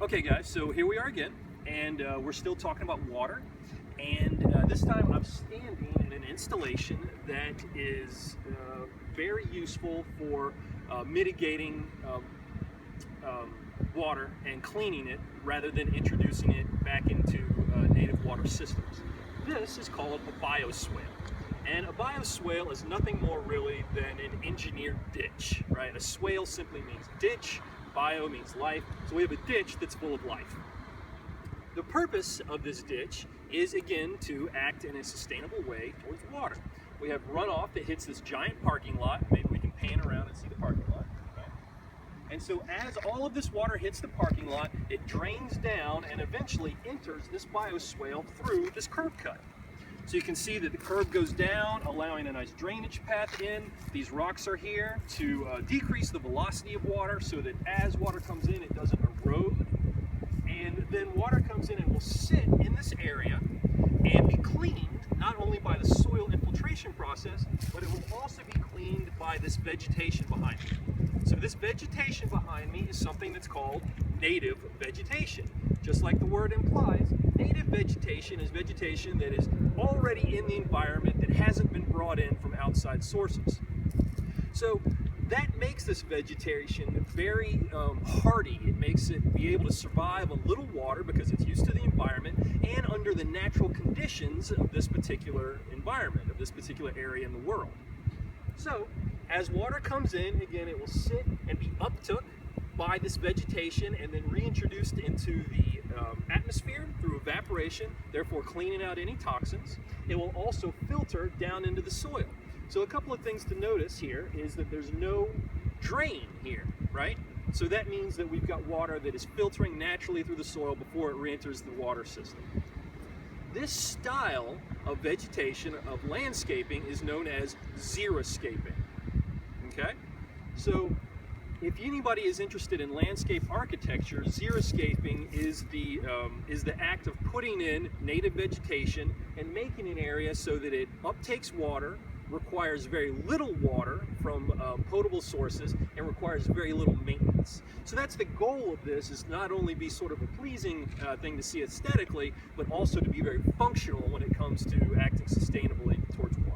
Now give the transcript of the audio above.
Okay guys, so here we are again, and we're still talking about water, and this time I'm standing in an installation that is very useful for mitigating water and cleaning it rather than introducing it back into native water systems. This is called a bioswale. And a bioswale is nothing more really than an engineered ditch, right? A swale simply means ditch, bio means life, so we have a ditch that's full of life. The purpose of this ditch is again to act in a sustainable way towards water. We have runoff that hits this giant parking lot. Maybe we can pan around and see the parking lot. Okay. And so as all of this water hits the parking lot, it drains down and eventually enters this bioswale through this curb cut. So you can see that the curb goes down, allowing a nice drainage path in. These rocks are here to decrease the velocity of water so that as water comes in, it doesn't erode. And then water comes in and will sit in this area and be cleaned, not only by the soil infiltration process, but it will also be cleaned by this vegetation behind me. So this vegetation behind me is something that's called native vegetation. Just like the word implies, native vegetation is vegetation that is already in the environment that hasn't been brought in from outside sources. So that makes this vegetation very hardy. It makes it be able to survive on little water because it's used to the environment and under the natural conditions of this particular environment, of this particular area in the world. So as water comes in, again, it will sit and be uptook by this vegetation and then reintroduced into the atmosphere through evaporation, therefore cleaning out any toxins. It will also filter down into the soil. So a couple of things to notice here is that there's no drain here, right? So that means that we've got water that is filtering naturally through the soil before it re-enters the water system. This style of vegetation, of landscaping, is known as xeriscaping, okay? So if anybody is interested in landscape architecture, xeriscaping is the act of putting in native vegetation and making an area so that it uptakes water, requires very little water from potable sources, and requires very little maintenance. So that's the goal of this, is not only be sort of a pleasing thing to see aesthetically, but also to be very functional when it comes to acting sustainably towards water.